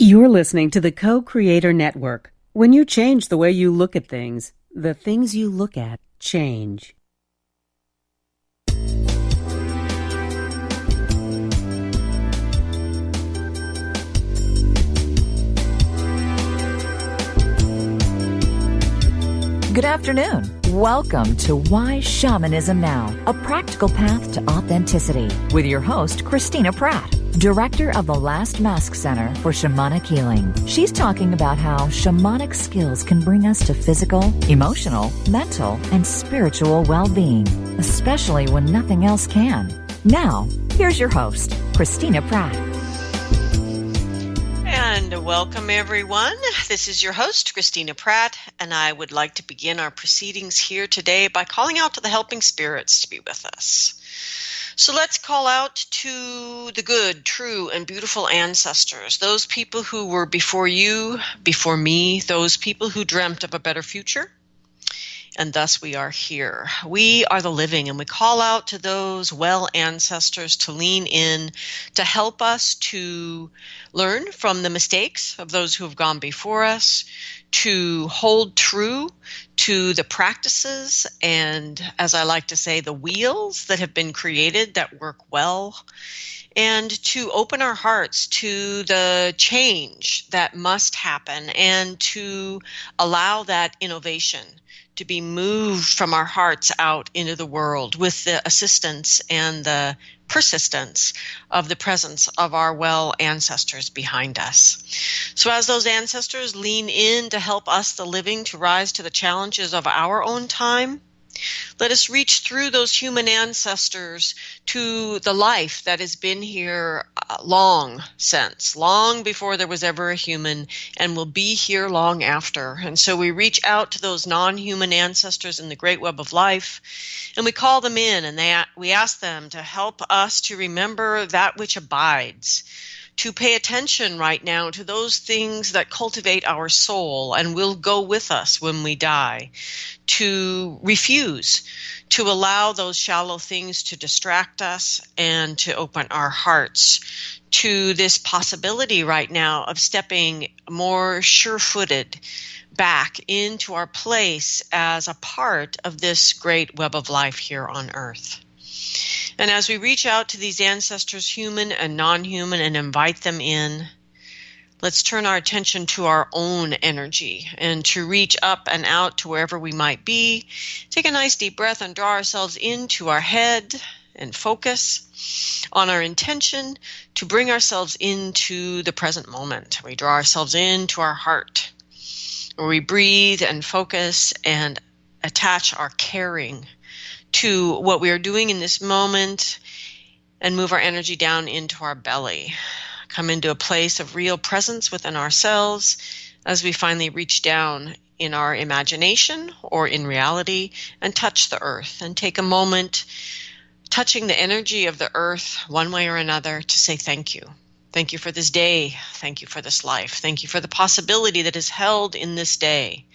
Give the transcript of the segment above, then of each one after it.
You're listening to the Co-Creator Network. When you change the way you look at things, the things you look at change. Good afternoon. Welcome to Why Shamanism Now, a practical path to authenticity with your host, Christina Pratt, Director of the Last Mask Center for Shamanic Healing. She's talking about how shamanic skills can bring us to physical, emotional, mental, and spiritual well-being, especially when nothing else can. Now, here's your host, Christina Pratt. And welcome, everyone. This is your host, Christina Pratt, and I would like to begin our proceedings here today by calling out to the helping spirits to be with us. So let's call out to the good, true, and beautiful ancestors, those people who were before you, before me, those people who dreamt of a better future. And thus we are here. We are the living, and we call out to those well ancestors to lean in, to help us to learn from the mistakes of those who have gone before us, to hold true to the practices and, as I like to say, the wheels that have been created that work well, and to open our hearts to the change that must happen and to allow that innovation to be moved from our hearts out into the world with the assistance and the persistence of the presence of our well ancestors behind us. So as those ancestors lean in to help us, the living, to rise to the challenges of our own time, let us reach through those human ancestors to the life that has been here long since, long before there was ever a human, and will be here long after. And so we reach out to those non-human ancestors in the great web of life, and we call them in, and we ask them to help us to remember that which abides, to pay attention right now to those things that cultivate our soul and will go with us when we die, to refuse to allow those shallow things to distract us, and to open our hearts to this possibility right now of stepping more sure-footed back into our place as a part of this great web of life here on earth. And as we reach out to these ancestors, human and non-human, and invite them in, let's turn our attention to our own energy and to reach up and out to wherever we might be. Take a nice deep breath and draw ourselves into our head and focus on our intention to bring ourselves into the present moment. We draw ourselves into our heart, where we breathe and focus and attach our caring to what we are doing in this moment, and move our energy down into our belly. Come into a place of real presence within ourselves as we finally reach down in our imagination or in reality and touch the earth, and take a moment touching the energy of the earth one way or another to say thank you. Thank you for this day. Thank you for this life. Thank you for the possibility that is held in this day.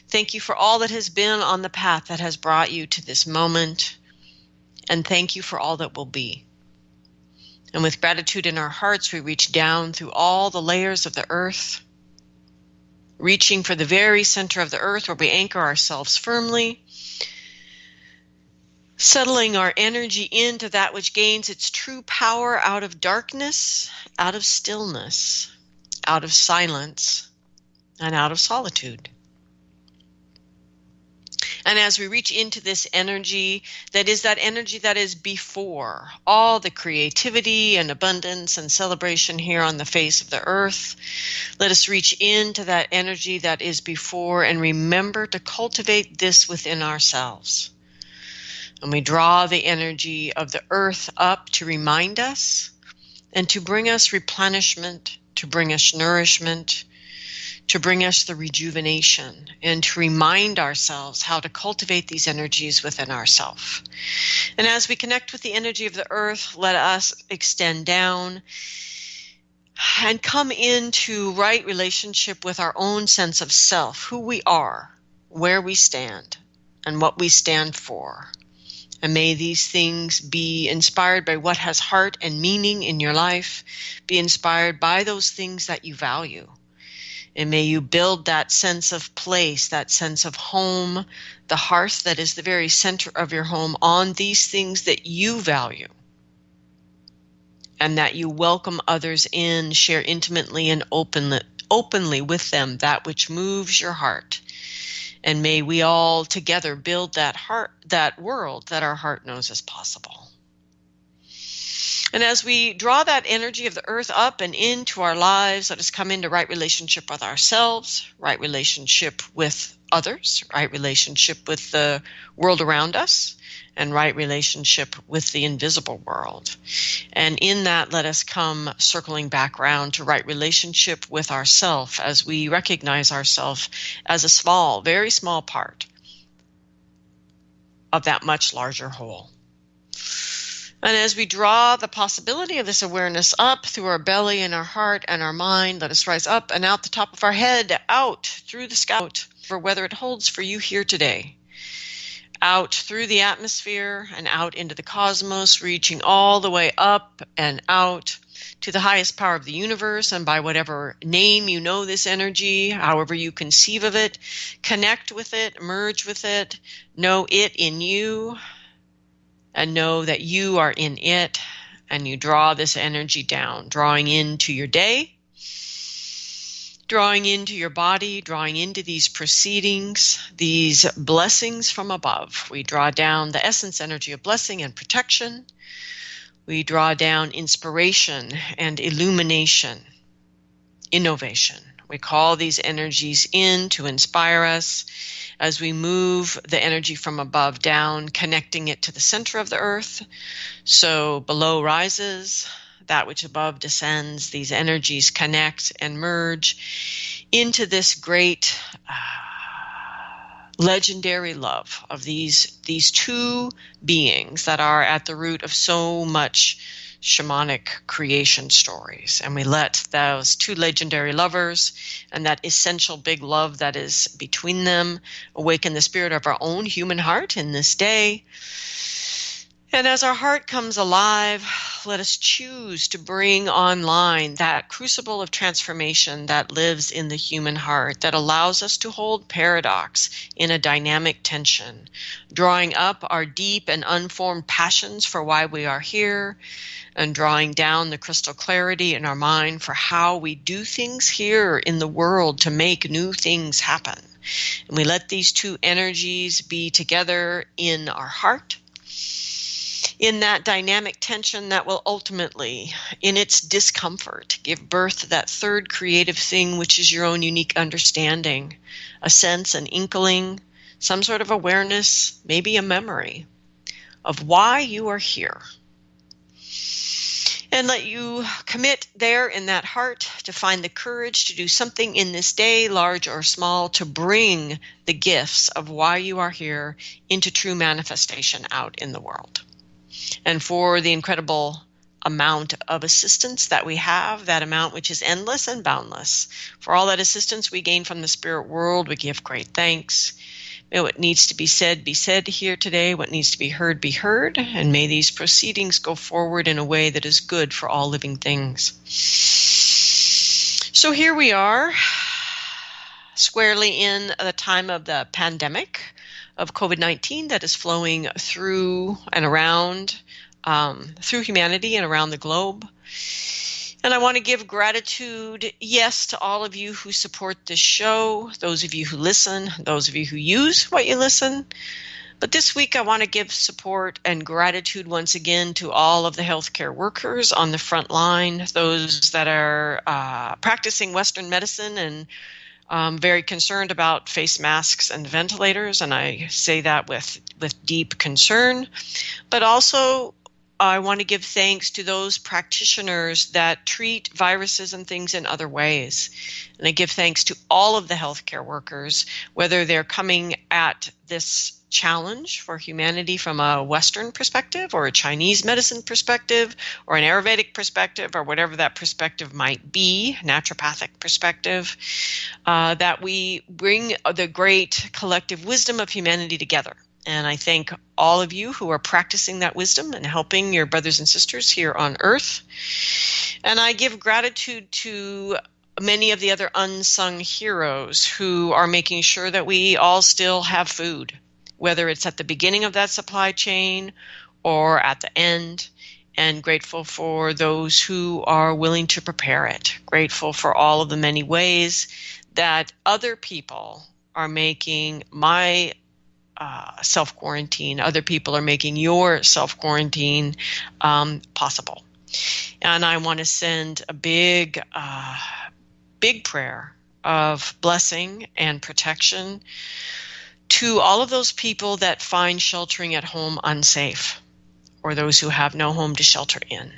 Thank you for all that has been on the path that has brought you to this moment. And thank you for all that will be. And with gratitude in our hearts, we reach down through all the layers of the earth, reaching for the very center of the earth where we anchor ourselves firmly, settling our energy into that which gains its true power out of darkness, out of stillness, out of silence, and out of solitude. And as we reach into this energy that is before all the creativity and abundance and celebration here on the face of the earth, let us reach into that energy that is before and remember to cultivate this within ourselves. And we draw the energy of the earth up to remind us and to bring us replenishment, to bring us nourishment, to bring us the rejuvenation, and to remind ourselves how to cultivate these energies within ourselves. And as we connect with the energy of the earth, let us extend down and come into right relationship with our own sense of self, who we are, where we stand, and what we stand for. And may these things be inspired by what has heart and meaning in your life, be inspired by those things that you value. And may you build that sense of place, that sense of home, the hearth that is the very center of your home, on these things that you value. And that you welcome others in, share intimately and openly with them that which moves your heart. And may we all together build that world that our heart knows is possible. And as we draw that energy of the earth up and into our lives, let us come into right relationship with ourselves, right relationship with others, right relationship with the world around us, and right relationship with the invisible world. And in that, let us come circling back around to right relationship with ourself as we recognize ourselves as a small, very small part of that much larger whole. And as we draw the possibility of this awareness up through our belly and our heart and our mind, let us rise up and out the top of our head, out through the sky, for whether it holds for you here today. Out through the atmosphere and out into the cosmos, reaching all the way up and out to the highest power of the universe, and by whatever name you know this energy, however you conceive of it, connect with it, merge with it, know it in you, and know that you are in it, and you draw this energy down, drawing into your day, drawing into your body, drawing into these proceedings, these blessings from above. We draw down the essence energy of blessing and protection. We draw down inspiration and illumination, innovation. We call these energies in to inspire us as we move the energy from above down, connecting it to the center of the earth. So below rises, that which above descends. These energies connect and merge into this great legendary love of these two beings that are at the root of so much shamanic creation stories. And we let those two legendary lovers and that essential big love that is between them awaken the spirit of our own human heart in this day. And as our heart comes alive, let us choose to bring online that crucible of transformation that lives in the human heart, that allows us to hold paradox in a dynamic tension, drawing up our deep and unformed passions for why we are here, and drawing down the crystal clarity in our mind for how we do things here in the world to make new things happen. And we let these two energies be together in our heart, in that dynamic tension that will ultimately, in its discomfort, give birth to that third creative thing, which is your own unique understanding, a sense, an inkling, some sort of awareness, maybe a memory of why you are here. And let you commit there in that heart to find the courage to do something in this day, large or small, to bring the gifts of why you are here into true manifestation out in the world. And for the incredible amount of assistance that we have, that amount which is endless and boundless, for all that assistance we gain from the spirit world, we give great thanks. May what needs to be said here today, what needs to be heard, and may these proceedings go forward in a way that is good for all living things. So here we are, squarely in the time of the pandemic of COVID-19 that is flowing through and around, through humanity and around the globe. And I want to give gratitude, yes, to all of you who support this show, those of you who listen, those of you who use what you listen. But this week I want to give support and gratitude once again to all of the healthcare workers on the front line, those that are practicing Western medicine and very concerned about face masks and ventilators. And I say that with deep concern. But also, I want to give thanks to those practitioners that treat viruses and things in other ways. And I give thanks to all of the healthcare workers, whether they're coming at this challenge for humanity from a Western perspective or a Chinese medicine perspective or an Ayurvedic perspective or whatever that perspective might be, naturopathic perspective, that we bring the great collective wisdom of humanity together And I thank all of you who are practicing that wisdom and helping your brothers and sisters here on earth. And I give gratitude to many of the other unsung heroes who are making sure that we all still have food, whether it's at the beginning of that supply chain or at the end. And grateful for those who are willing to prepare it. Grateful for all of the many ways that other people are making my self-quarantine, other people are making your self-quarantine possible. And I want to send a big prayer of blessing and protection to all of those people that find sheltering at home unsafe, or those who have no home to shelter in.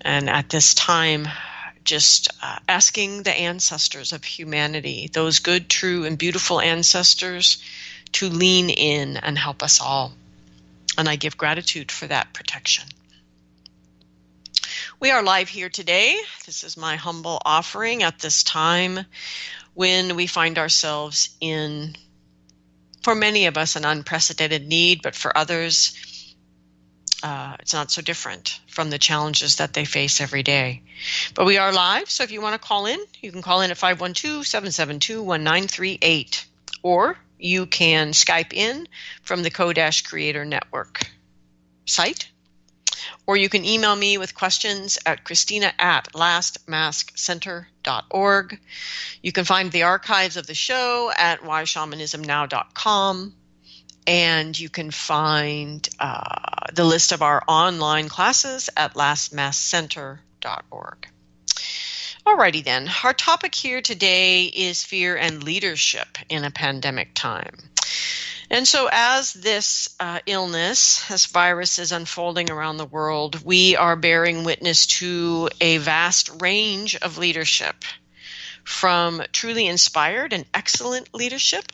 And at this time, just asking the ancestors of humanity, those good, true, and beautiful ancestors, to lean in and help us all. And I give gratitude for that protection. We are live here today. This is my humble offering at this time when we find ourselves in, for many of us, an unprecedented need, but for others, it's not so different from the challenges that they face every day. But we are live, so if you want to call in, you can call in at 512-772-1938, or you can Skype in from the Co-Creator Network site, or you can email me with questions at Christina@lastmaskcenter.org. You can find the archives of the show at whyshamanismnow.com. And you can find the list of our online classes at lastmaskcenter.org. Alrighty then, our topic here today is fear and leadership in a pandemic time. And so as this illness, this virus is unfolding around the world, we are bearing witness to a vast range of leadership, from truly inspired and excellent leadership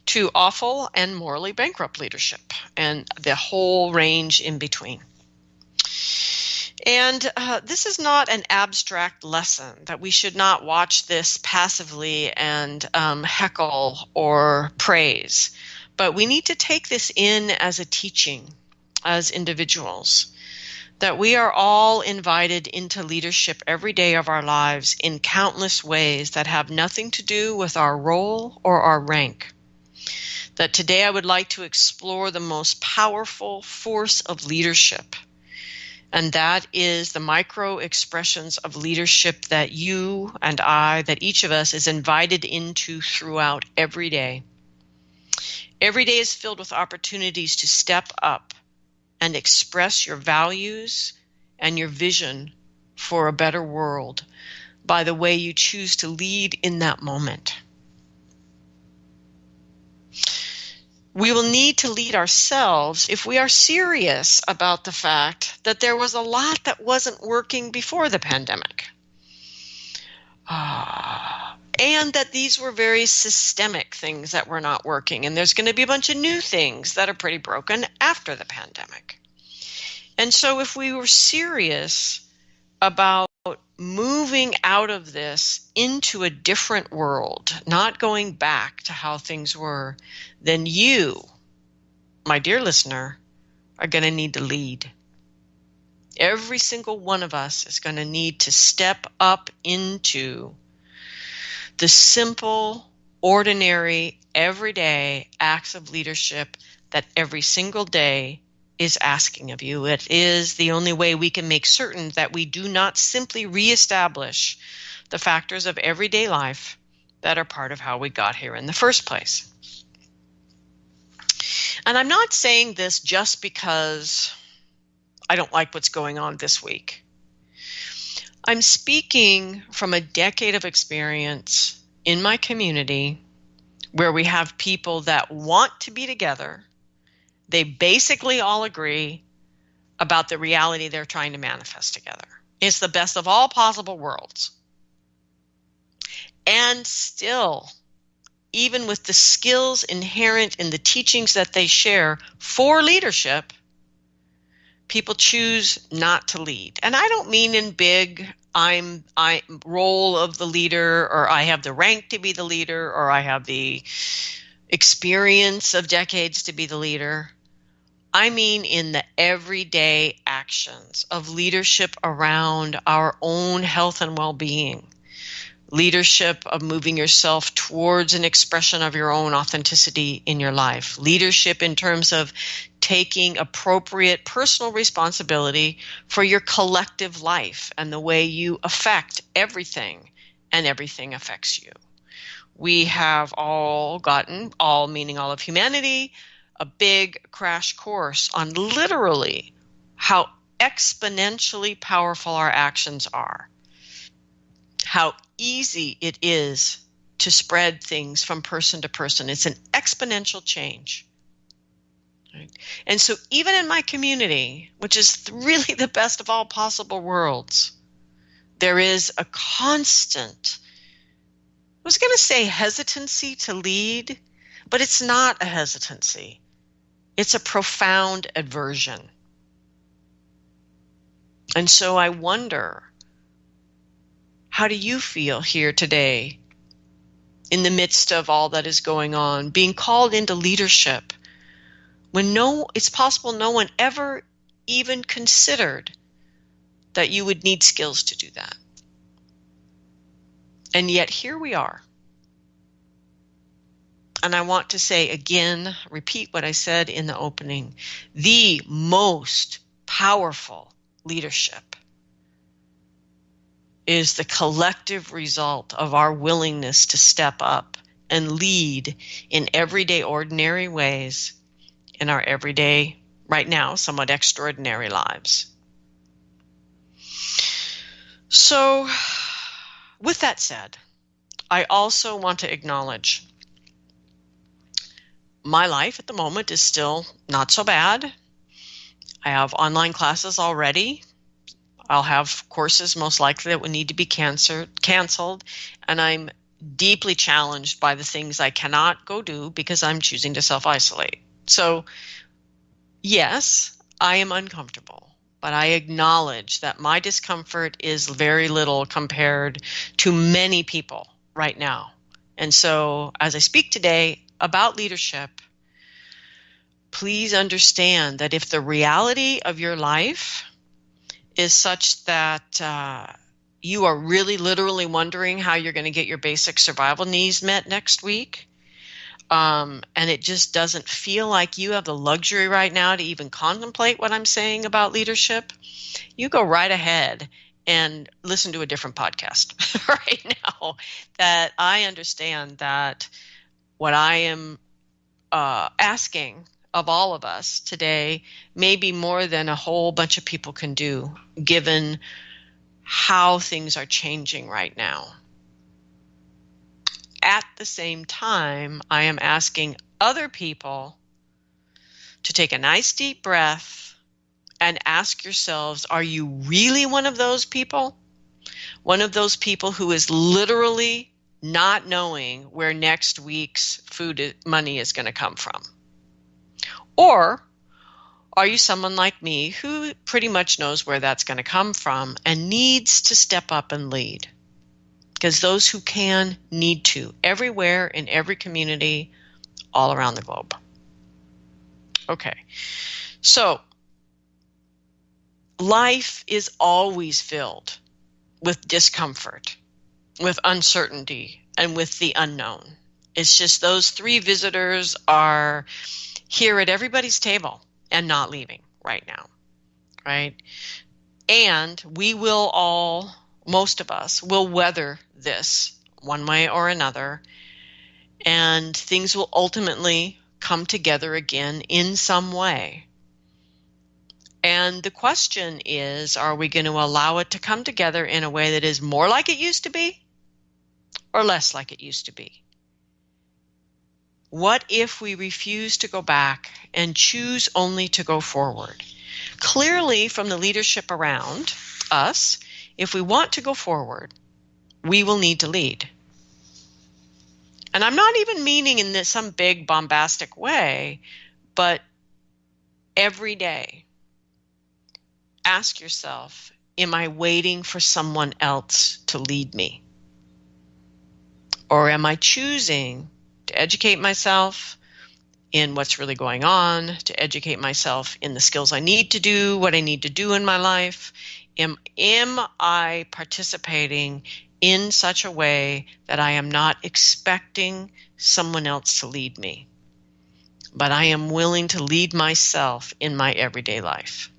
to awful and morally bankrupt leadership, and the whole range in between. And this is not an abstract lesson, that we should not watch this passively and heckle or praise, but we need to take this in as a teaching as individuals, that we are all invited into leadership every day of our lives in countless ways that have nothing to do with our role or our rank. That today I would like to explore the most powerful force of leadership, and that is the micro expressions of leadership that you and I, that each of us is invited into throughout every day. Every day is filled with opportunities to step up and express your values and your vision for a better world by the way you choose to lead in that moment. We will need to lead ourselves if we are serious about the fact that there was a lot that wasn't working before the pandemic. And that these were very systemic things that were not working. And there's going to be a bunch of new things that are pretty broken after the pandemic. And so if we were serious about moving out of this into a different world, not going back to how things were, then you, my dear listener, are going to need to lead. Every single one of us is going to need to step up into the simple, ordinary, everyday acts of leadership that every single day is asking of you. It is the only way we can make certain that we do not simply reestablish the factors of everyday life that are part of how we got here in the first place. And I'm not saying this just because I don't like what's going on this week. I'm speaking from a decade of experience in my community where we have people that want to be together. They basically all agree about the reality they're trying to manifest together. It's the best of all possible worlds. And still, even with the skills inherent in the teachings that they share for leadership, people choose not to lead. And I don't mean in big, I'm role of the leader, or I have the rank to be the leader, or I have the experience of decades to be the leader. I mean in the everyday actions of leadership around our own health and well-being. Leadership of moving yourself towards an expression of your own authenticity in your life. Leadership in terms of taking appropriate personal responsibility for your collective life and the way you affect everything, and everything affects you. We have all gotten, all meaning all of humanity, a big crash course on literally how exponentially powerful our actions are. How easy it is to spread things from person to person. It's an exponential change. Right? And so even in my community, which is really the best of all possible worlds, there is a constant, I was going to say hesitancy to lead, but it's not a hesitancy. It's a profound aversion. And so I wonder, how do you feel here today in the midst of all that is going on, being called into leadership when it's possible no one ever even considered that you would need skills to do that? And yet here we are. And I want to say again, repeat what I said in the opening, the most powerful leadership is the collective result of our willingness to step up and lead in everyday ordinary ways in our everyday, right now, somewhat extraordinary lives. So, with that said, I also want to acknowledge my life at the moment is still not so bad. I have online classes already. I'll have courses most likely that will need to be canceled, and I'm deeply challenged by the things I cannot go do because I'm choosing to self-isolate. So, yes, I am uncomfortable, but I acknowledge that my discomfort is very little compared to many people right now. And so, as I speak today about leadership, please understand that if the reality of your life is such that you are really literally wondering how you're going to get your basic survival needs met next week, and it just doesn't feel like you have the luxury right now to even contemplate what I'm saying about leadership, you go right ahead and listen to a different podcast right now. That I understand that what I am asking of all of us today may be more than a whole bunch of people can do, given how things are changing right now. At the same time, I am asking other people to take a nice deep breath and ask yourselves, are you really one of those people? One of those people who is literally not knowing where next week's money is going to come from? Or are you someone like me who pretty much knows where that's going to come from and needs to step up and lead? Because those who can need to, everywhere in every community, all around the globe. Okay, so life is always filled with discomfort, with uncertainty, and with the unknown. It's just those three visitors are here at everybody's table and not leaving right now, right? And we will all, most of us, will weather this one way or another, and things will ultimately come together again in some way. And the question is, are we going to allow it to come together in a way that is more like it used to be or less like it used to be? What if we refuse to go back and choose only to go forward? Clearly, from the leadership around us, if we want to go forward, we will need to lead. And I'm not even meaning in this some big bombastic way, but every day, ask yourself, am I waiting for someone else to lead me? Or am I choosing to educate myself in what's really going on, to educate myself in the skills I need to do, what I need to do in my life. Am I participating in such a way that I am not expecting someone else to lead me, but I am willing to lead myself in my everyday life?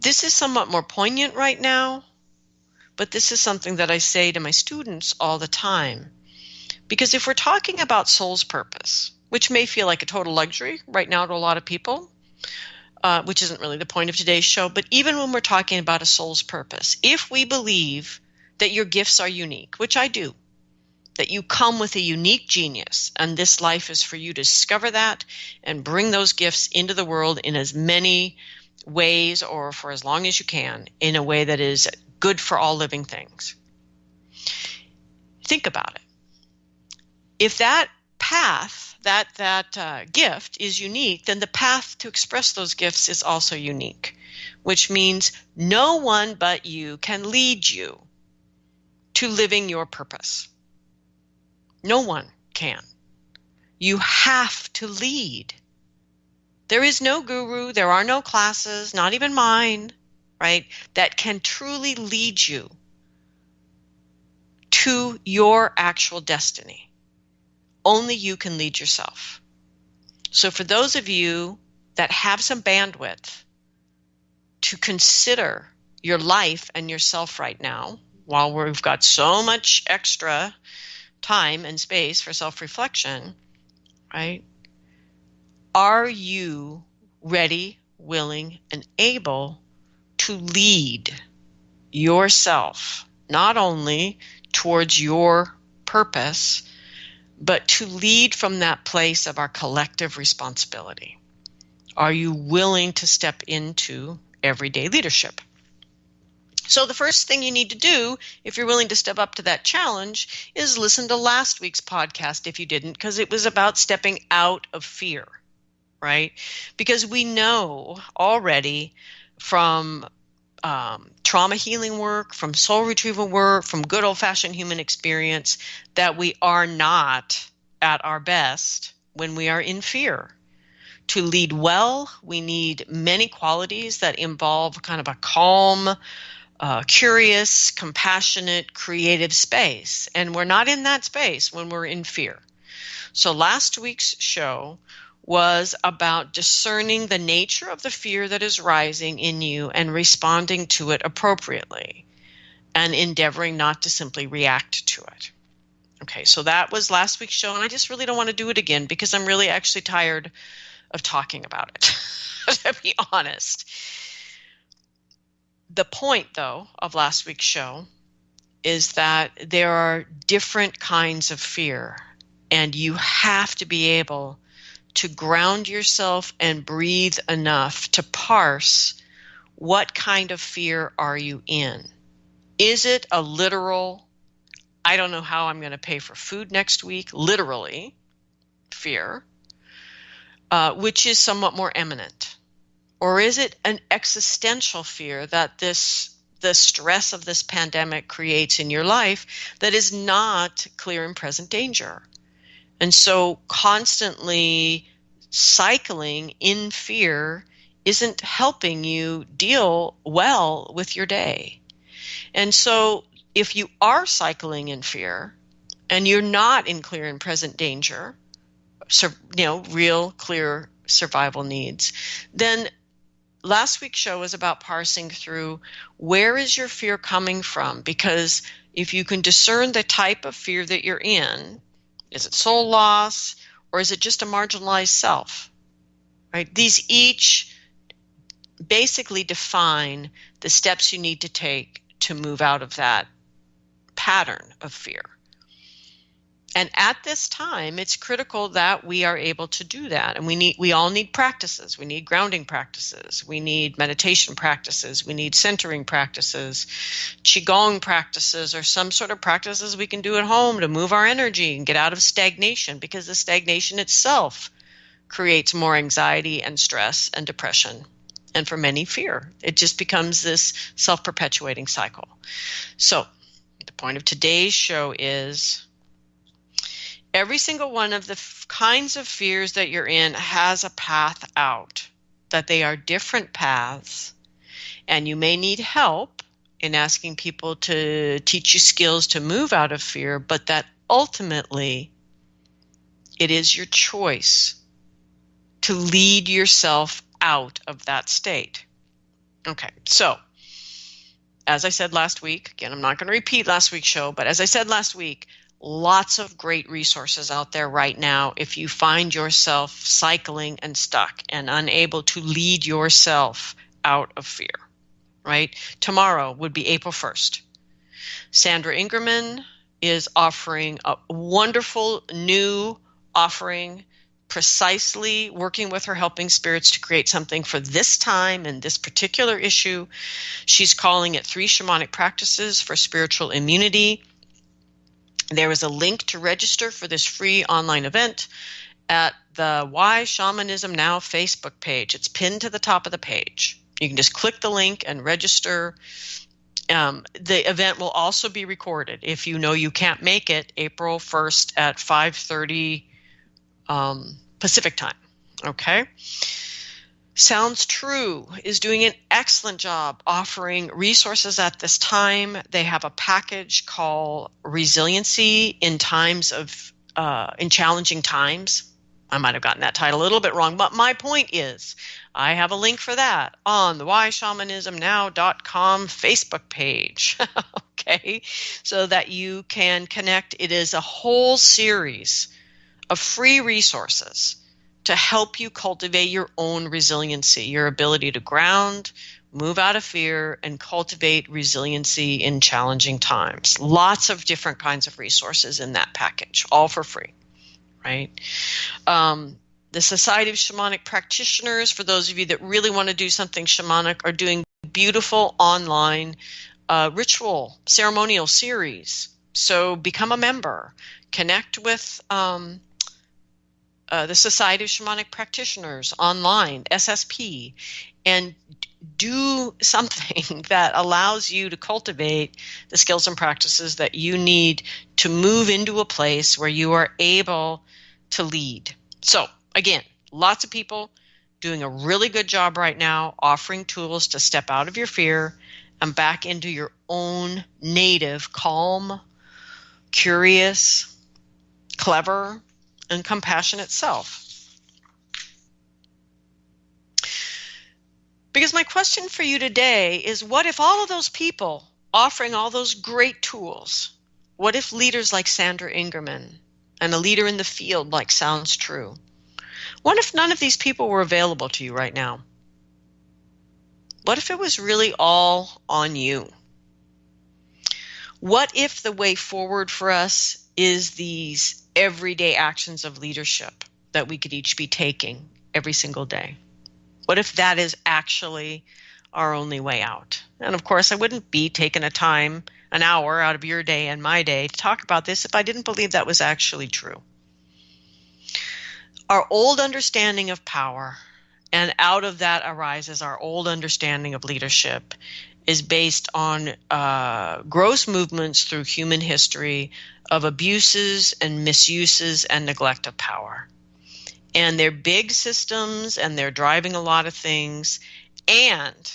This is somewhat more poignant right now, but this is something that I say to my students all the time. Because if we're talking about soul's purpose, which may feel like a total luxury right now to a lot of people, which isn't really the point of today's show, but even when we're talking about a soul's purpose, if we believe that your gifts are unique, which I do, that you come with a unique genius, and this life is for you to discover that and bring those gifts into the world in as many ways or for as long as you can, in a way that is good for all living things. Think about it. If that path, that gift is unique, then the path to express those gifts is also unique, which means no one but you can lead you to living your purpose. No one can. You have to lead. There is no guru, there are no classes, not even mine, right, that can truly lead you to your actual destiny. Only you can lead yourself. So for those of you that have some bandwidth to consider your life and yourself right now, while we've got so much extra time and space for self-reflection, right? Are you ready, willing, and able to lead yourself, not only towards your purpose, but to lead from that place of our collective responsibility? Are you willing to step into everyday leadership? So the first thing you need to do, if you're willing to step up to that challenge, is listen to last week's podcast if you didn't, because it was about stepping out of fear, right? Because we know already from trauma healing work, from soul retrieval work, from good old-fashioned human experience, that we are not at our best when we are in fear. To lead well, we need many qualities that involve kind of a calm, curious, compassionate, creative space. And we're not in that space when we're in fear. So last week's show was about discerning the nature of the fear that is rising in you and responding to it appropriately and endeavoring not to simply react to it. Okay, so that was last week's show, and I just really don't want to do it again because I'm really actually tired of talking about it, to be honest. The point, though, of last week's show is that there are different kinds of fear, and you have to be able to ground yourself and breathe enough to parse what kind of fear are you in. Is it a literal, I don't know how I'm going to pay for food next week, literally, fear, which is somewhat more eminent? Or is it an existential fear that the stress of this pandemic creates in your life that is not clear and present danger? And so constantly cycling in fear isn't helping you deal well with your day. And so if you are cycling in fear and you're not in clear and present danger, real clear survival needs, then last week's show was about parsing through where is your fear coming from? Because if you can discern the type of fear that you're in, is it soul loss or is it just a marginalized self? Right? These each basically define the steps you need to take to move out of that pattern of fear. And at this time, it's critical that we are able to do that. And we all need practices. We need grounding practices. We need meditation practices. We need centering practices, qigong practices, or some sort of practices we can do at home to move our energy and get out of stagnation, because the stagnation itself creates more anxiety and stress and depression. And for many, fear. It just becomes this self-perpetuating cycle. So the point of today's show is every single one of the kinds of fears that you're in has a path out, that they are different paths, and you may need help in asking people to teach you skills to move out of fear, but that ultimately it is your choice to lead yourself out of that state. Okay, so as I said last week, again, I'm not going to repeat last week's show, but as I said last week, lots of great resources out there right now if you find yourself cycling and stuck and unable to lead yourself out of fear, right? Tomorrow would be April 1st. Sandra Ingerman is offering a wonderful new offering, precisely working with her helping spirits to create something for this time and this particular issue. She's calling it 3 Shamanic Practices for Spiritual Immunity. There is a link to register for this free online event at the Why Shamanism Now Facebook page. It's pinned to the top of the page. You can just click the link and register. The event will also be recorded. If you know you can't make it, April 1st at 5:30 Pacific time. Okay? Sounds True is doing an excellent job offering resources at this time. They have a package called Resiliency in Times of in Challenging Times. I might have gotten that title a little bit wrong, but my point is I have a link for that on the whyshamanismnow.com Facebook page. Okay, so that you can connect. It is a whole series of free resources to help you cultivate your own resiliency, your ability to ground, move out of fear, and cultivate resiliency in challenging times. Lots of different kinds of resources in that package, all for free, right? The Society of Shamanic Practitioners, for those of you that really want to do something shamanic, are doing beautiful online ritual ceremonial series. So become a member, connect with the Society of Shamanic Practitioners online, SSP, and do something that allows you to cultivate the skills and practices that you need to move into a place where you are able to lead. So again, lots of people doing a really good job right now offering tools to step out of your fear and back into your own native, calm, curious, clever, and compassionate self. Because my question for you today is, what if all of those people offering all those great tools, what if leaders like Sandra Ingerman and a leader in the field like Sounds True, what if none of these people were available to you right now? What if it was really all on you? What if the way forward for us is these everyday actions of leadership that we could each be taking every single day? What if that is actually our only way out? And of course, I wouldn't be taking an hour out of your day and my day to talk about this if I didn't believe that was actually true. Our old understanding of power, and out of that arises our old understanding of leadership, is based on gross movements through human history of abuses and misuses and neglect of power. And they're big systems, and they're driving a lot of things. And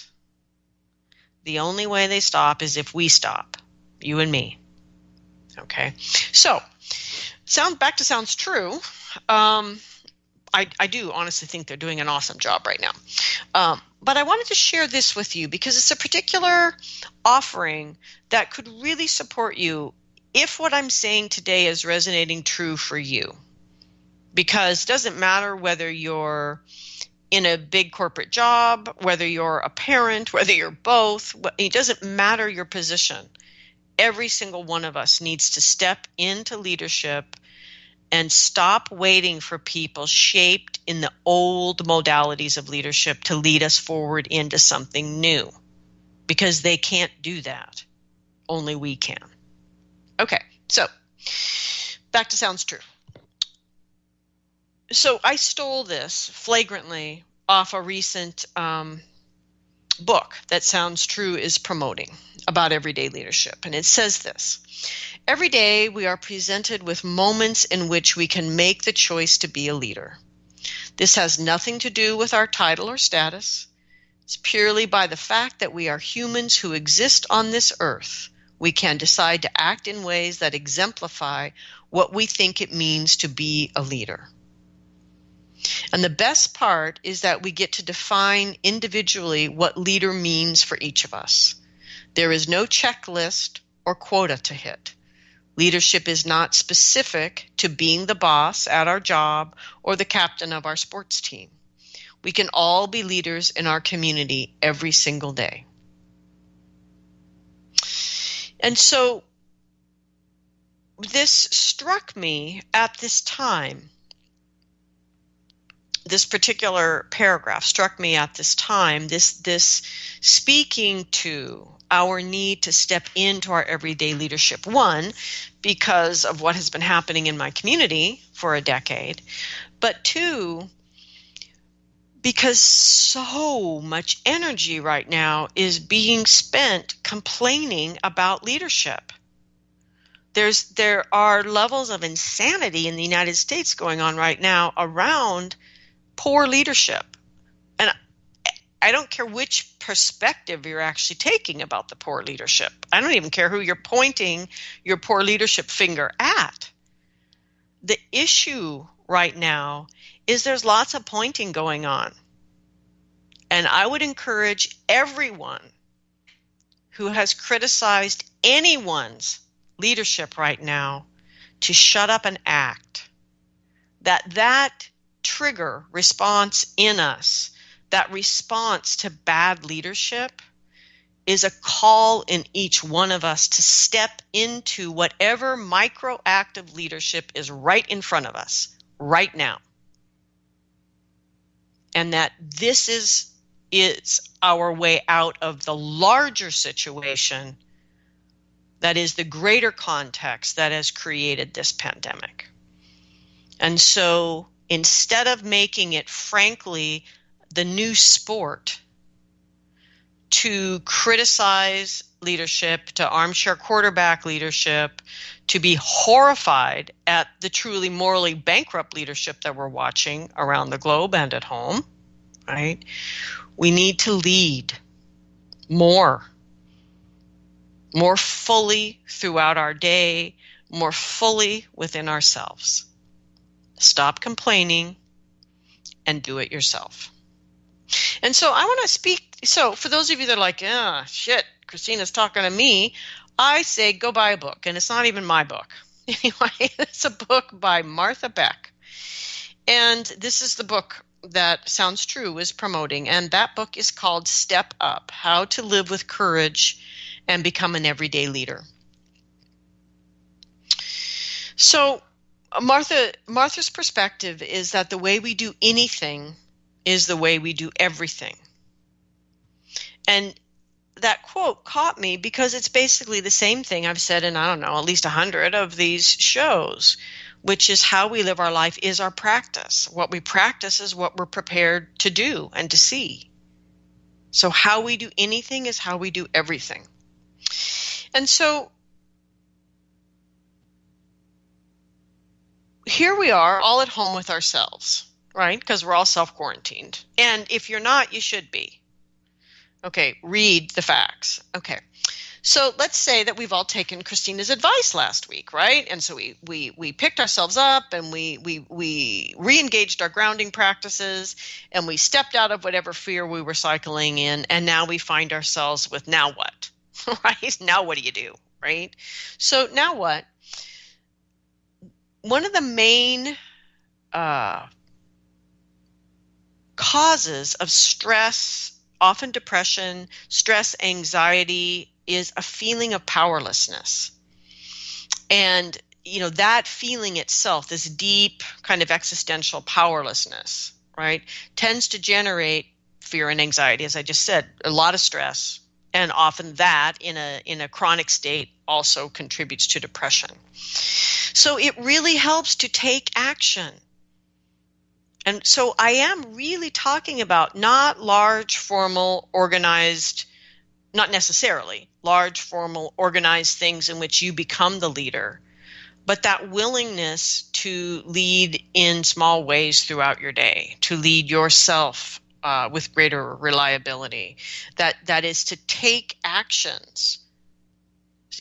the only way they stop is if we stop, you and me. Okay? So, back to Sounds True. I do honestly think they're doing an awesome job right now. But I wanted to share this with you because it's a particular offering that could really support you if what I'm saying today is resonating true for you. Because it doesn't matter whether you're in a big corporate job, whether you're a parent, whether you're both, it doesn't matter your position. Every single one of us needs to step into leadership and stop waiting for people shaped in the old modalities of leadership to lead us forward into something new, because they can't do that. Only we can. Okay, so back to Sounds True. So I stole this flagrantly off a recent book that Sounds True is promoting about everyday leadership. And it says this: every day we are presented with moments in which we can make the choice to be a leader. This has nothing to do with our title or status. It's purely by the fact that we are humans who exist on this earth. We can decide to act in ways that exemplify what we think it means to be a leader. And the best part is that we get to define individually what leader means for each of us. There is no checklist or quota to hit. Leadership is not specific to being the boss at our job or the captain of our sports team. We can all be leaders in our community every single day. And so this struck me at this time. This particular paragraph struck me at this time, this speaking to our need to step into our everyday leadership. One, because of what has been happening in my community for a decade, but two, because so much energy right now is being spent complaining about leadership. There are levels of insanity in the United States going on right now around poor leadership. And I don't care which perspective you're actually taking about the poor leadership. I don't even care who you're pointing your poor leadership finger at. The issue right now is there's lots of pointing going on. And I would encourage everyone who has criticized anyone's leadership right now to shut up and act. That trigger response in us, that response to bad leadership, is a call in each one of us to step into whatever micro act of leadership is right in front of us right now. And that this is our way out of the larger situation that is the greater context that has created this pandemic. And so instead of making it, frankly, the new sport to criticize leadership, to armchair quarterback leadership, to be horrified at the truly morally bankrupt leadership that we're watching around the globe and at home, right? We need to lead more fully throughout our day, more fully within ourselves. Stop complaining and do it yourself. And so I want to speak. So for those of you that are like, shit, Christina's talking to me, I say go buy a book. And it's not even my book. Anyway, it's a book by Martha Beck. And this is the book that Sounds True is promoting. And that book is called Step Up: How to Live with Courage and Become an Everyday Leader. So Martha's perspective is that the way we do anything is the way we do everything. And that quote caught me because it's basically the same thing I've said in, at least 100 of these shows, which is how we live our life is our practice. What we practice is what we're prepared to do and to see. So how we do anything is how we do everything. And so here we are all at home with ourselves, right? Because we're all self-quarantined. And if you're not, you should be. Okay, read the facts. Okay, so let's say that we've all taken Christina's advice last week, right? And so we picked ourselves up and we re-engaged our grounding practices and we stepped out of whatever fear we were cycling in, and now we find ourselves with now what, right? Now what do you do, right? So now what? One of the main causes of stress, often depression, stress, anxiety, is a feeling of powerlessness. And, that feeling itself, this deep kind of existential powerlessness, right, tends to generate fear and anxiety, as I just said, a lot of stress. And often that in a chronic state also contributes to depression. So it really helps to take action And so I am really talking about not large, formal, organized, not necessarily large, formal, organized things in which you become the leader, but that willingness to lead in small ways throughout your day, to lead yourself with greater reliability, that is to take actions,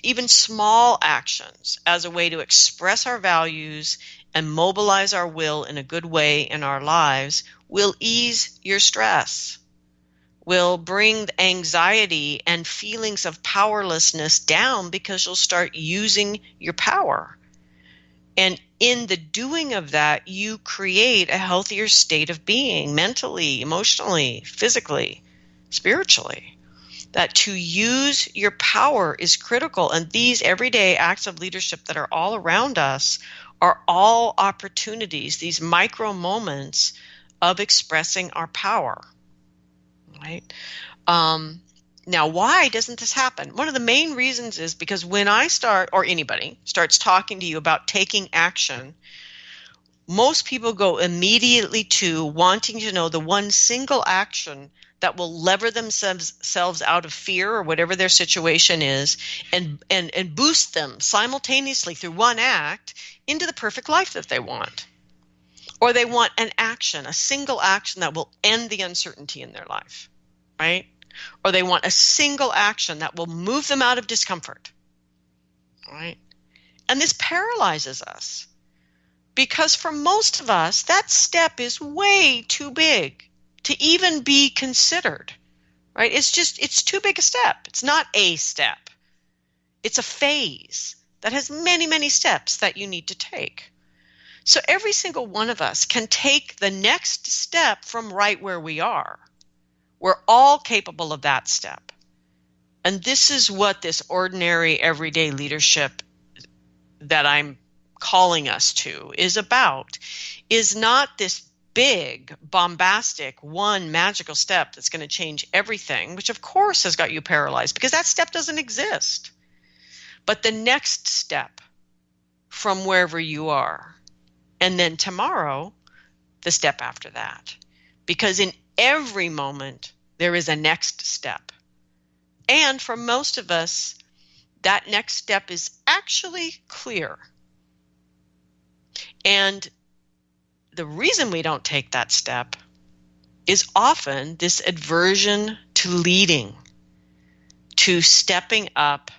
even small actions, as a way to express our values and mobilize our will in a good way in our lives, will ease your stress, will bring anxiety and feelings of powerlessness down, because you'll start using your power. And in the doing of that, you create a healthier state of being, mentally, emotionally, physically, spiritually. That to use your power is critical. And these everyday acts of leadership that are all around us are all opportunities, these micro moments of expressing our power, right? Now, why doesn't this happen? One of the main reasons is because when I start, or anybody starts talking to you about taking action, most people go immediately to wanting to know the one single action that will lever themselves out of fear or whatever their situation is, and boost them simultaneously through one act into the perfect life that they want. Or they want an action, a single action that will end the uncertainty in their life, right? Or they want a single action that will move them out of discomfort, right? And this paralyzes us, because for most of us, that step is way too big to even be considered, right? It's too big a step. It's not a step. It's a phase that has many, many steps that you need to take. So every single one of us can take the next step from right where we are. We're all capable of that step. And this is what this ordinary, everyday leadership that I'm calling us to is about, is not this big, bombastic, one magical step that's going to change everything, which of course has got you paralyzed, because that step doesn't exist. But the next step from wherever you are, and then tomorrow, the step after that. Because in every moment, there is a next step. And for most of us, that next step is actually clear. And the reason we don't take that step is often this aversion to leading, to stepping up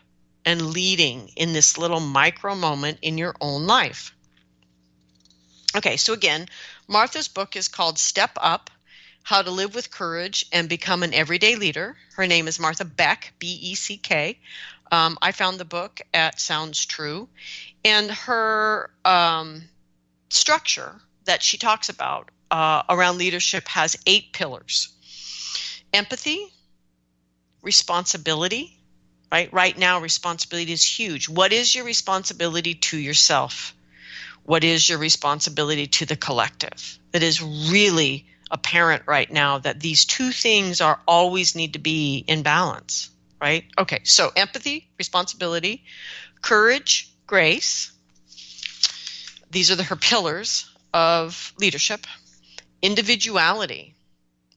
and leading in this little micro moment in your own life. Okay, so again, Martha's book is called Step Up, How to Live with Courage and Become an Everyday Leader. Her name is Martha Beck, B-E-C-K. I found the book at Sounds True. And her structure that she talks about around leadership has 8 pillars. Empathy, responsibility, right? Right now, responsibility is huge. What is your responsibility to yourself? What is your responsibility to the collective? It is really apparent right now that these two things are always need to be in balance, right? Okay, so empathy, responsibility, courage, grace. These are her pillars of leadership. Individuality.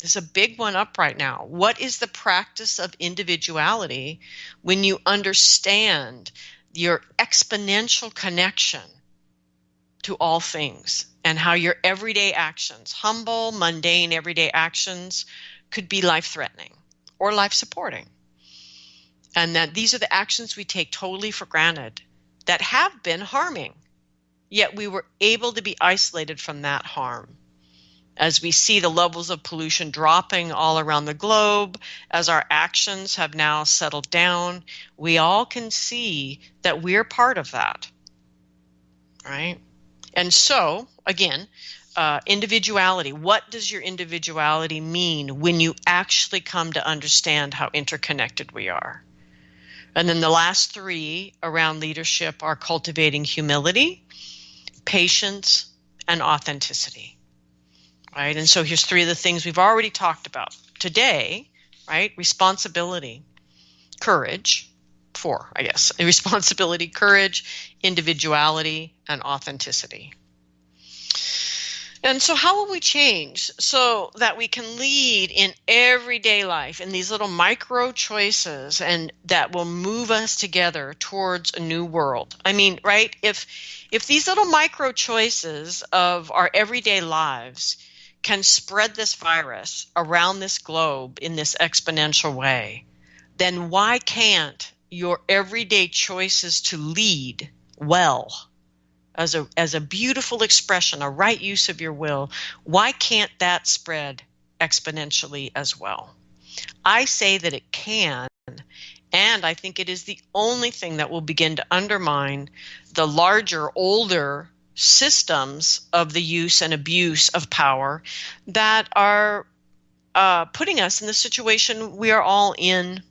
There's a big one up right now. What is the practice of individuality when you understand your exponential connection to all things, and how your everyday actions, humble, mundane, everyday actions, could be life-threatening or life-supporting? And that these are the actions we take totally for granted that have been harming, yet we were able to be isolated from that harm. As we see the levels of pollution dropping all around the globe, as our actions have now settled down, we all can see that we're part of that, right? And so, again, individuality. What does your individuality mean when you actually come to understand how interconnected we are? And then the last 3 around leadership are cultivating humility, patience, and authenticity. Right? And so here's 3 of the things we've already talked about today, right? Responsibility, courage, 4, I guess. Responsibility, courage, individuality, and authenticity. And so how will we change so that we can lead in everyday life in these little micro choices and that will move us together towards a new world? I mean, right? If these little micro choices of our everyday lives can spread this virus around this globe in this exponential way, then why can't your everyday choices to lead well as a beautiful expression, a right use of your will, why can't that spread exponentially as well? I say that it can, and I think it is the only thing that will begin to undermine the larger, older systems of the use and abuse of power that are putting us in the situation we are all in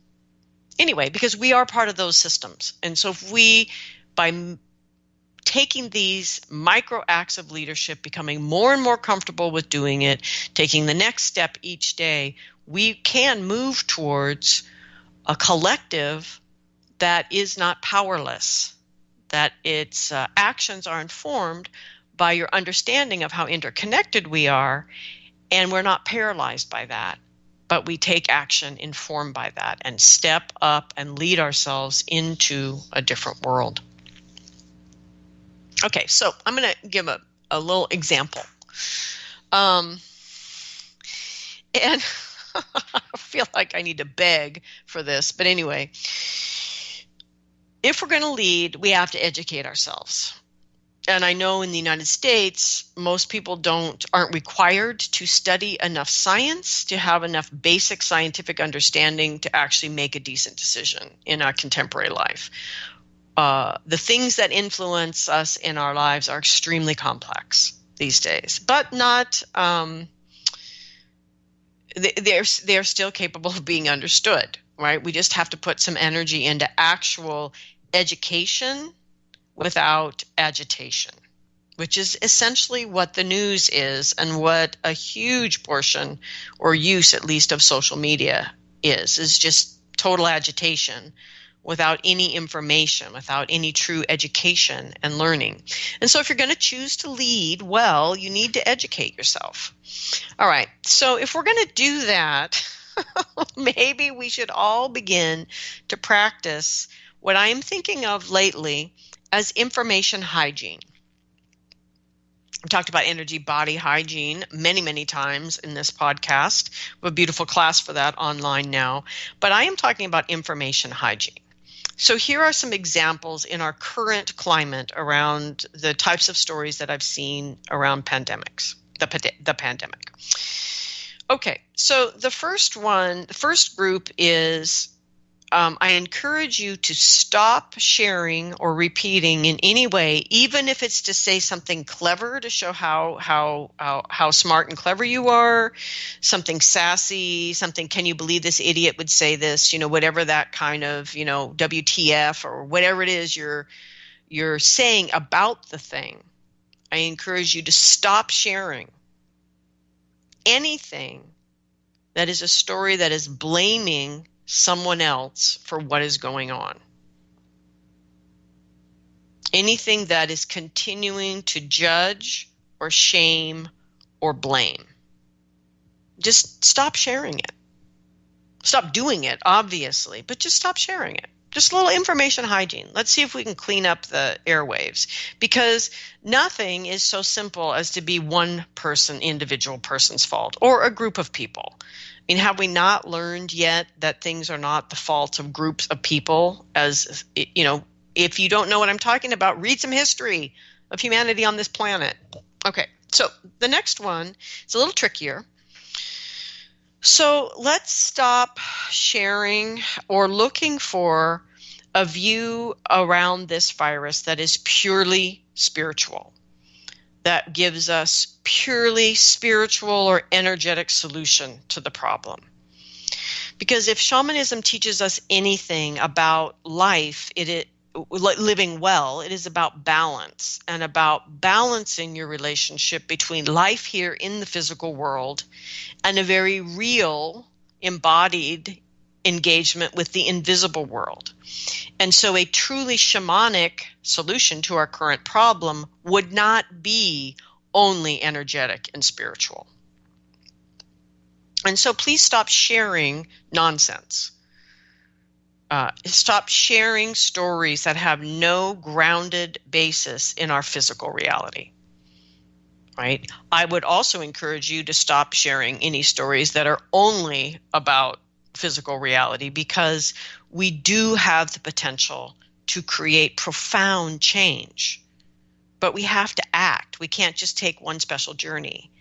anyway, because we are part of those systems. And so if we, by taking these micro acts of leadership, becoming more and more comfortable with doing it, taking the next step each day, we can move towards a collective that is not powerless, that its actions are informed by your understanding of how interconnected we are, and we're not paralyzed by that, but we take action informed by that and step up and lead ourselves into a different world. Okay, so I'm going to give a little example. And I feel like I need to beg for this. But anyway, if we're going to lead, we have to educate ourselves. And I know in the United States, most people aren't required to study enough science to have enough basic scientific understanding to actually make a decent decision in our contemporary life. The things that influence us in our lives are extremely complex these days, but not, they're still capable of being understood, right? We just have to put some energy into actual education without agitation, which is essentially what the news is and what a huge portion or use at least of social media is just total agitation without any information, without any true education and learning. And so if you're going to choose to lead well, you need to educate yourself. All right, so if we're going to do that, maybe we should all begin to practice what I am thinking of lately as information hygiene. I've talked about energy body hygiene many, many times in this podcast. We have a beautiful class for that online now. But I am talking about information hygiene. So here are some examples in our current climate around the types of stories that I've seen around pandemics, the pandemic. Okay, so the first group is I encourage you to stop sharing or repeating in any way, even if it's to say something clever to show how smart and clever you are, something sassy, something, can you believe this idiot would say this, whatever that kind of, WTF or whatever it is you're saying about the thing. I encourage you to stop sharing anything that is a story that is blaming someone else for what is going on. Anything that is continuing to judge or shame or blame. Just stop sharing it. Stop doing it, obviously, but just stop sharing it. Just a little information hygiene. Let's see if we can clean up the airwaves, because nothing is so simple as to be one individual person's fault or a group of people. I mean, have we not learned yet that things are not the fault of groups of people? As if you don't know what I'm talking about, read some history of humanity on this planet. Okay, so the next one is a little trickier. So let's stop sharing or looking for a view around this virus that is purely spiritual, that gives us purely spiritual or energetic solution to the problem. Because if shamanism teaches us anything about life, living well, it is about balance and about balancing your relationship between life here in the physical world and a very real, embodied engagement with the invisible world. And so a truly shamanic solution to our current problem would not be only energetic and spiritual. And so please stop sharing nonsense. Stop sharing stories that have no grounded basis in our physical reality. Right? I would also encourage you to stop sharing any stories that are only about physical reality, because we do have the potential to create profound change. But we have to act. We can't just take one special journey,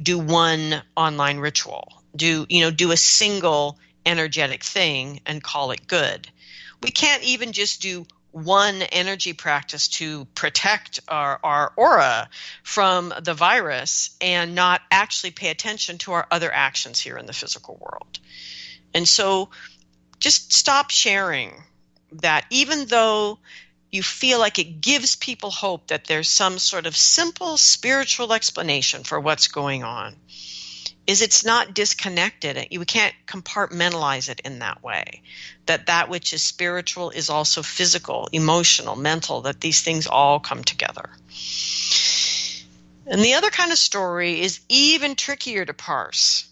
do one online ritual, do a single energetic thing and call it good. We can't even just do one energy practice to protect our aura from the virus and not actually pay attention to our other actions here in the physical world. And so just stop sharing that, even though you feel like it gives people hope that there's some sort of simple spiritual explanation for what's going on. It's not disconnected. We can't compartmentalize it in that way. That which is spiritual is also physical, emotional, mental, that these things all come together. And the other kind of story is even trickier to parse.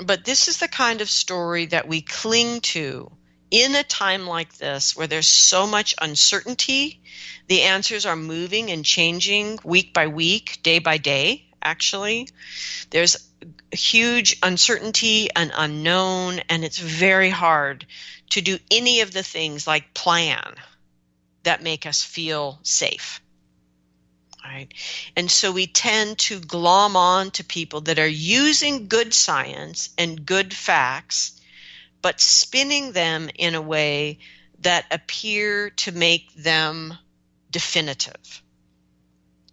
But this is the kind of story that we cling to in a time like this, where there's so much uncertainty. The answers are moving and changing week by week, day by day. Actually, there's huge uncertainty and unknown, and it's very hard to do any of the things like plan that make us feel safe. Right? And so we tend to glom on to people that are using good science and good facts, but spinning them in a way that appear to make them definitive.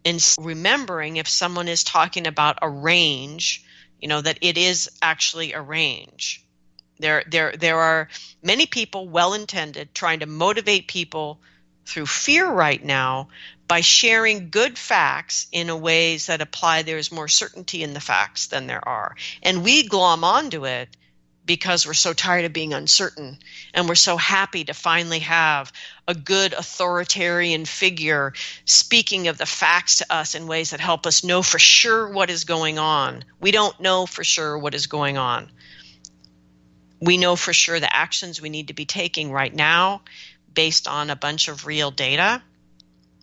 And remembering, if someone is talking about a range, that it is actually a range. There are many people, well-intended, trying to motivate people through fear right now by sharing good facts in a ways that apply there's more certainty in the facts than there are. And we glom onto it because we're so tired of being uncertain, and we're so happy to finally have a good authoritarian figure speaking of the facts to us in ways that help us know for sure what is going on. We don't know for sure what is going on. We know for sure the actions we need to be taking right now based on a bunch of real data,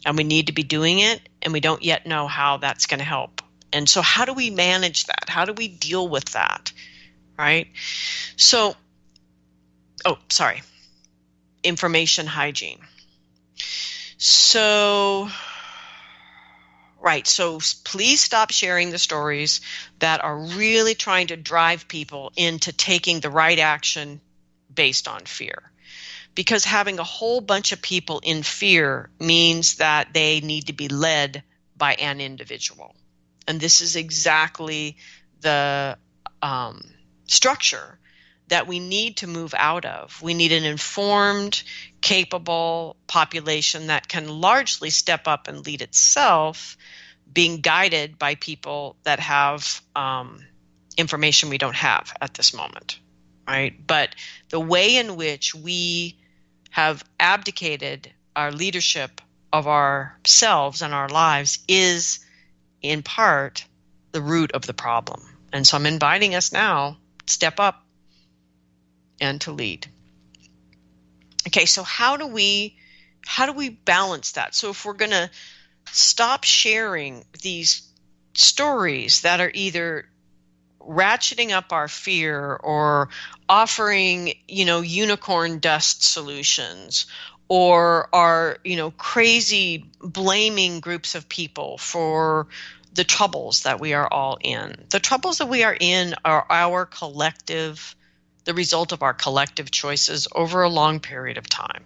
and we need to be doing it, and we don't yet know how that's going to help. And so how do we manage that? How do we deal with that? Right? So, information hygiene. So please stop sharing the stories that are really trying to drive people into taking the right action based on fear. Because having a whole bunch of people in fear means that they need to be led by an individual. And this is exactly the structure that we need to move out of. We need an informed, capable population that can largely step up and lead itself, being guided by people that have information we don't have at this moment, right? But the way in which we have abdicated our leadership of ourselves and our lives is, in part, the root of the problem. And so I'm inviting us now, step up and to lead. Okay, so how do we balance that? So if we're going to stop sharing these stories that are either ratcheting up our fear or offering, unicorn dust solutions, or are, crazy blaming groups of people for the troubles that we are all in. The troubles that we are in are the result of our collective choices over a long period of time,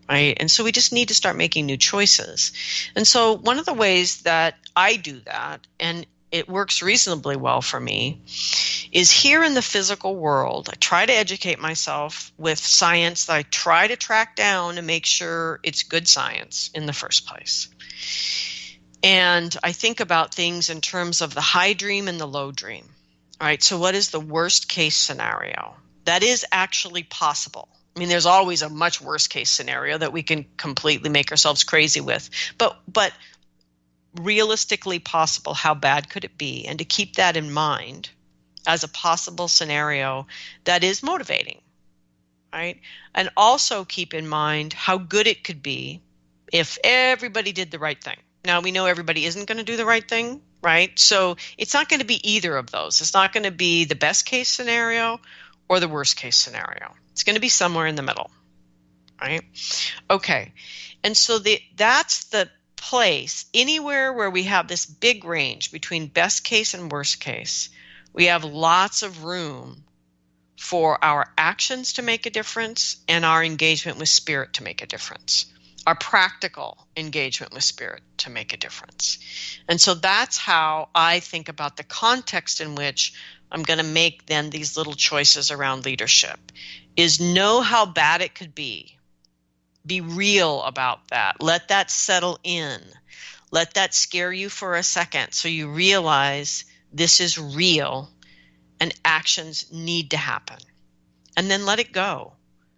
right? And so we just need to start making new choices. And so one of the ways that I do that, and it works reasonably well for me, is here in the physical world, I try to educate myself with science that I try to track down and make sure it's good science in the first place. And I think about things in terms of the high dream and the low dream. All right, so what is the worst case scenario? That is actually possible. I mean, there's always a much worse case scenario that we can completely make ourselves crazy with. But realistically possible, how bad could it be? And to keep that in mind as a possible scenario that is motivating, right? And also keep in mind how good it could be if everybody did the right thing. Now, we know everybody isn't going to do the right thing, right? So it's not going to be either of those. It's not going to be the best case scenario or the worst case scenario. It's going to be somewhere in the middle, right? Okay. And so that's the place, anywhere where we have this big range between best case and worst case, we have lots of room for our actions to make a difference and our engagement with spirit to make a difference, our practical engagement with spirit to make a difference. And so that's how I think about the context in which I'm going to make then these little choices around leadership, is know how bad it could be. Be real about that. Let that settle in. Let that scare you for a second so you realize this is real and actions need to happen. And then let it go,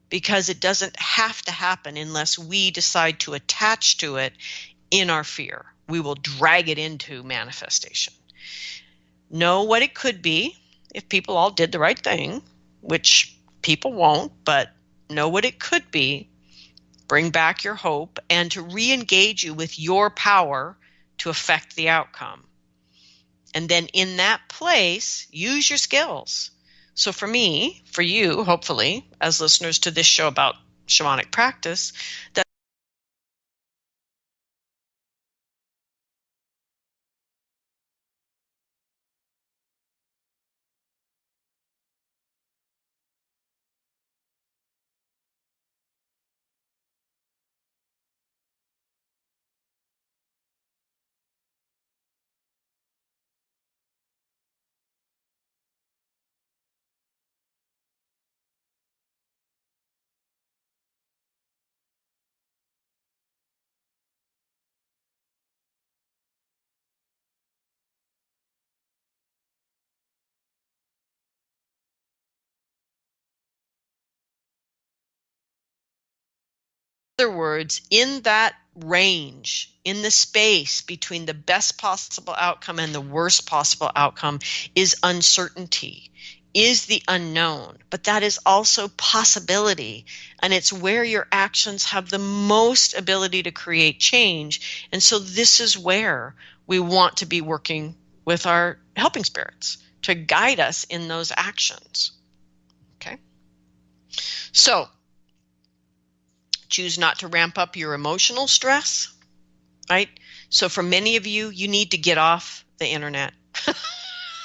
because it doesn't have to happen unless we decide to attach to it in our fear. We will drag it into manifestation. Know what it could be if people all did the right thing, which people won't, but know what it could be. Bring back your hope and to re-engage you with your power to affect the outcome. And then in that place, use your skills. So for me, for you, hopefully, as listeners to this show about shamanic practice, that in other words, in that range, in the space between the best possible outcome and the worst possible outcome is uncertainty, is the unknown. But that is also possibility. And it's where your actions have the most ability to create change. And so this is where we want to be working with our helping spirits to guide us in those actions. Okay? So, choose not to ramp up your emotional stress, right? So for many of you, you need to get off the internet.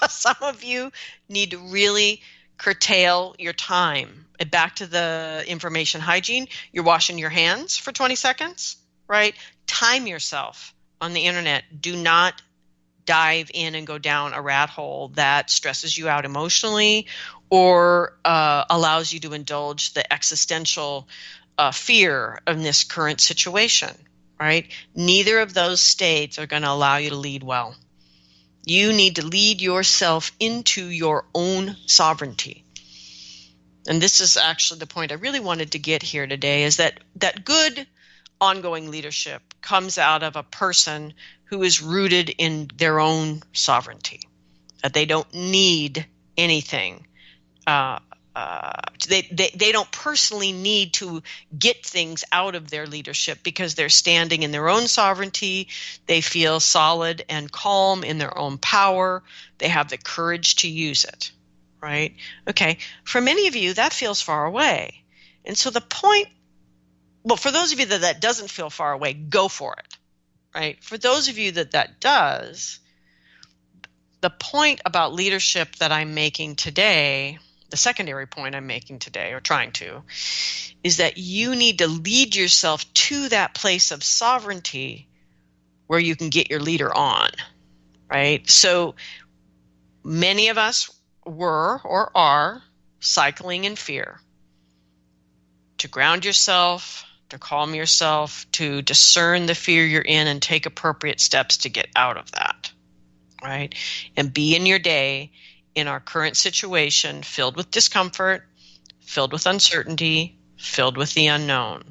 Some of you need to really curtail your time. Back to the information hygiene, you're washing your hands for 20 seconds, right? Time yourself on the internet. Do not dive in and go down a rat hole that stresses you out emotionally or allows you to indulge the existential fear in this current situation, right? Neither of those states are going to allow you to lead well. You need to lead yourself into your own sovereignty. And this is actually the point I really wanted to get here today, is that good ongoing leadership comes out of a person who is rooted in their own sovereignty, that they don't need anything. They don't personally need to get things out of their leadership because they're standing in their own sovereignty. They feel solid and calm in their own power. They have the courage to use it, right? Okay, for many of you, that feels far away. And so the point, well, for those of you that doesn't feel far away, go for it, right? For those of you that does, the point about leadership that I'm making today, the secondary point I'm making today, or trying to, is that you need to lead yourself to that place of sovereignty where you can get your leader on, right? So many of us were or are cycling in fear. To ground yourself, to calm yourself, to discern the fear you're in and take appropriate steps to get out of that, right? And be in your day in our current situation, filled with discomfort, filled with uncertainty, filled with the unknown,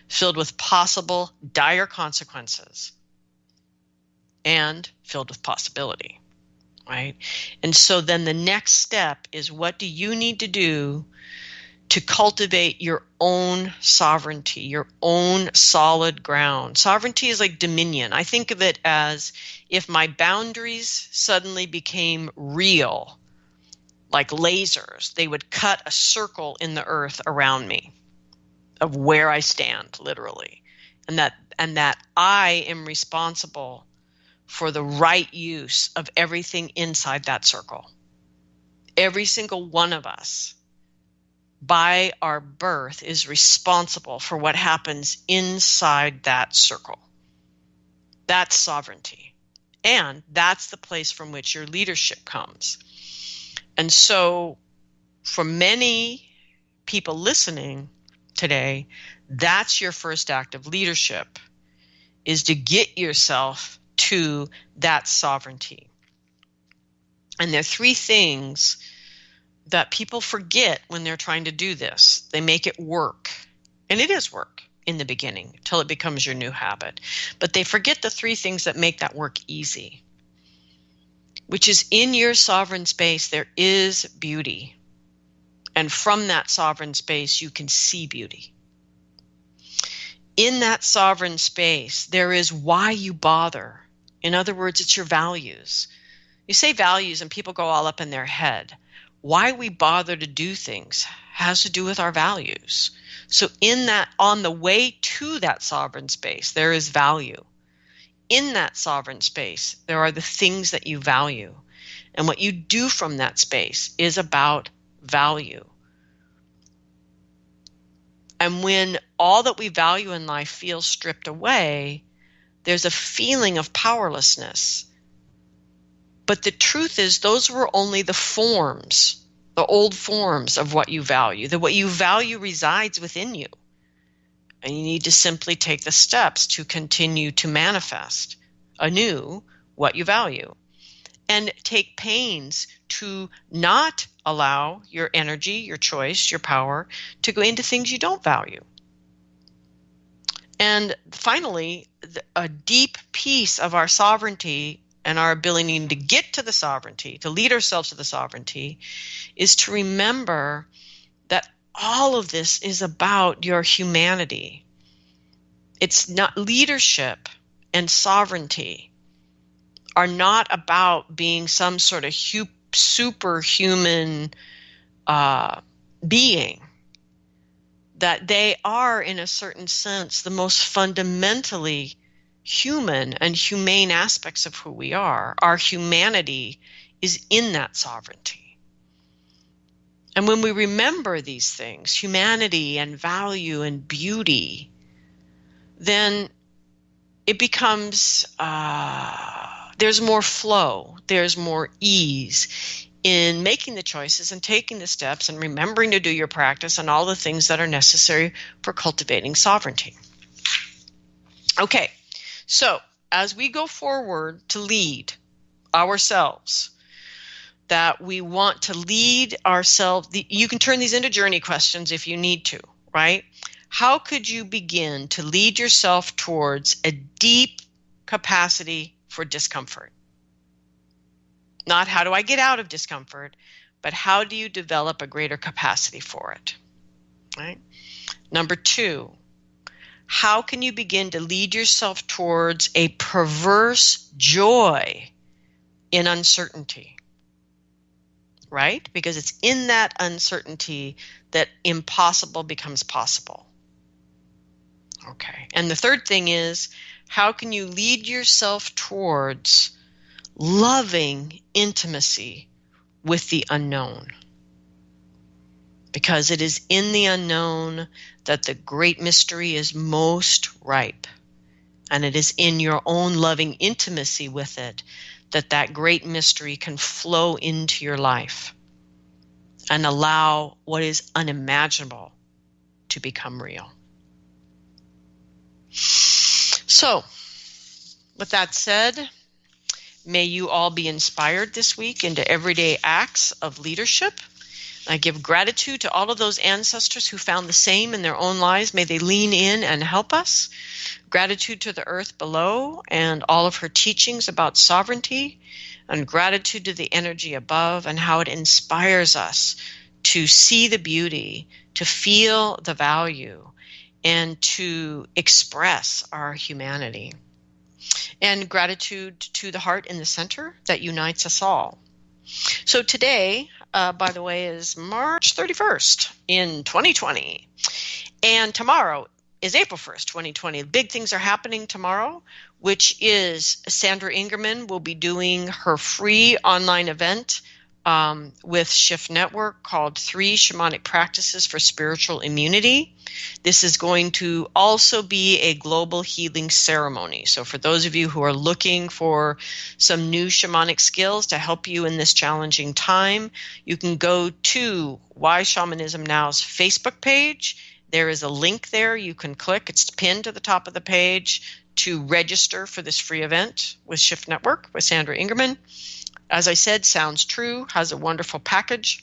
filled with possible dire consequences. and filled with possibility, right? And so then the next step is, what do you need to do to cultivate your own sovereignty, your own solid ground? Sovereignty is like dominion. I think of it as if my boundaries suddenly became real, like lasers. They would cut a circle in the earth around me of where I stand, literally. And that I am responsible for the right use of everything inside that circle. Every single one of us, by our birth, is responsible for what happens inside that circle. That's sovereignty. And that's the place from which your leadership comes. And so for many people listening today, that's your first act of leadership, is to get yourself to that sovereignty. And there are three things that people forget when they're trying to do this. They make it work. And it is work in the beginning until it becomes your new habit. But they forget the three things that make that work easy, which is, in your sovereign space, there is beauty. And from that sovereign space, you can see beauty. In that sovereign space, there is why you bother. In other words, it's your values. You say values and people go all up in their head. Why we bother to do things has to do with our values. So in that, on the way to that sovereign space, there is value. In that sovereign space, there are the things that you value. And what you do from that space is about value. And when all that we value in life feels stripped away, there's a feeling of powerlessness. But the truth is, those were only the forms, the old forms of what you value. That what you value resides within you. And you need to simply take the steps to continue to manifest anew what you value. And take pains to not allow your energy, your choice, your power to go into things you don't value. And finally, a deep piece of our sovereignty and our ability to get to the sovereignty, to lead ourselves to the sovereignty, is to remember that all of this is about your humanity. It's not, leadership and sovereignty are not about being some sort of superhuman being. That they are, in a certain sense, the most fundamentally human and humane aspects of who we are. Our humanity is in that sovereignty. And when we remember these things, humanity and value and beauty, then it becomes, there's more flow, there's more ease in making the choices and taking the steps and remembering to do your practice and all the things that are necessary for cultivating sovereignty. Okay, so as we go forward to lead ourselves, that we want to lead ourselves, you can turn these into journey questions if you need to, right? How could you begin to lead yourself towards a deep capacity for discomfort? Not how do I get out of discomfort, but how do you develop a greater capacity for it, right? Number two, how can you begin to lead yourself towards a perverse joy in uncertainty, right? Because it's in that uncertainty that impossible becomes possible. Okay. And the third thing is, how can you lead yourself towards loving intimacy with the unknown? Because it is in the unknown that the great mystery is most ripe. And it is in your own loving intimacy with it that that great mystery can flow into your life and allow what is unimaginable to become real. So, with that said, may you all be inspired this week into everyday acts of leadership. I give gratitude to all of those ancestors who found the same in their own lives. May they lean in and help us. Gratitude to the earth below and all of her teachings about sovereignty, and gratitude to the energy above and how it inspires us to see the beauty, to feel the value, and to express our humanity. And gratitude to the heart in the center that unites us all. So today, by the way, is March 31st in 2020. And tomorrow is April 1st, 2020. Big things are happening tomorrow, which is Sandra Ingerman will be doing her free online event with Shift Network called 3 Shamanic Practices for Spiritual Immunity. This is going to also be a global healing ceremony. So for those of you who are looking for some new shamanic skills to help you in this challenging time, you can go to Why Shamanism Now's Facebook page. There is a link there you can click. It's pinned to the top of the page to register for this free event with Shift Network with Sandra Ingerman. As I said, sounds true, has a wonderful package.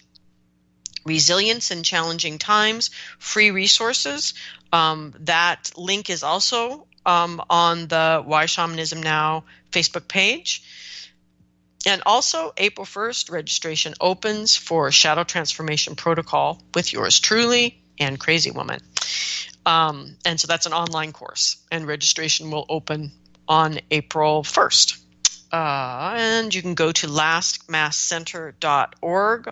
Resilience in challenging times, free resources. That link is also on the Why Shamanism Now Facebook page. And also, April 1st, registration opens for Shadow Transformation Protocol with yours truly and Crazy Woman. And so that's an online course, and registration will open on April 1st. And you can go to lastmasscenter.org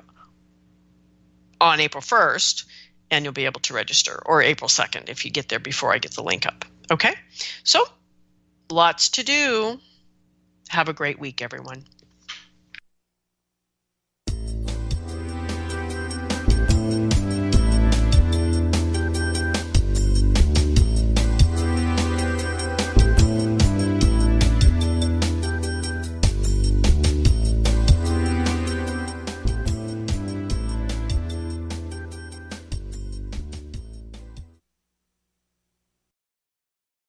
on April 1st, and you'll be able to register, or April 2nd if you get there before I get the link up. Okay? So, lots to do. Have a great week, everyone.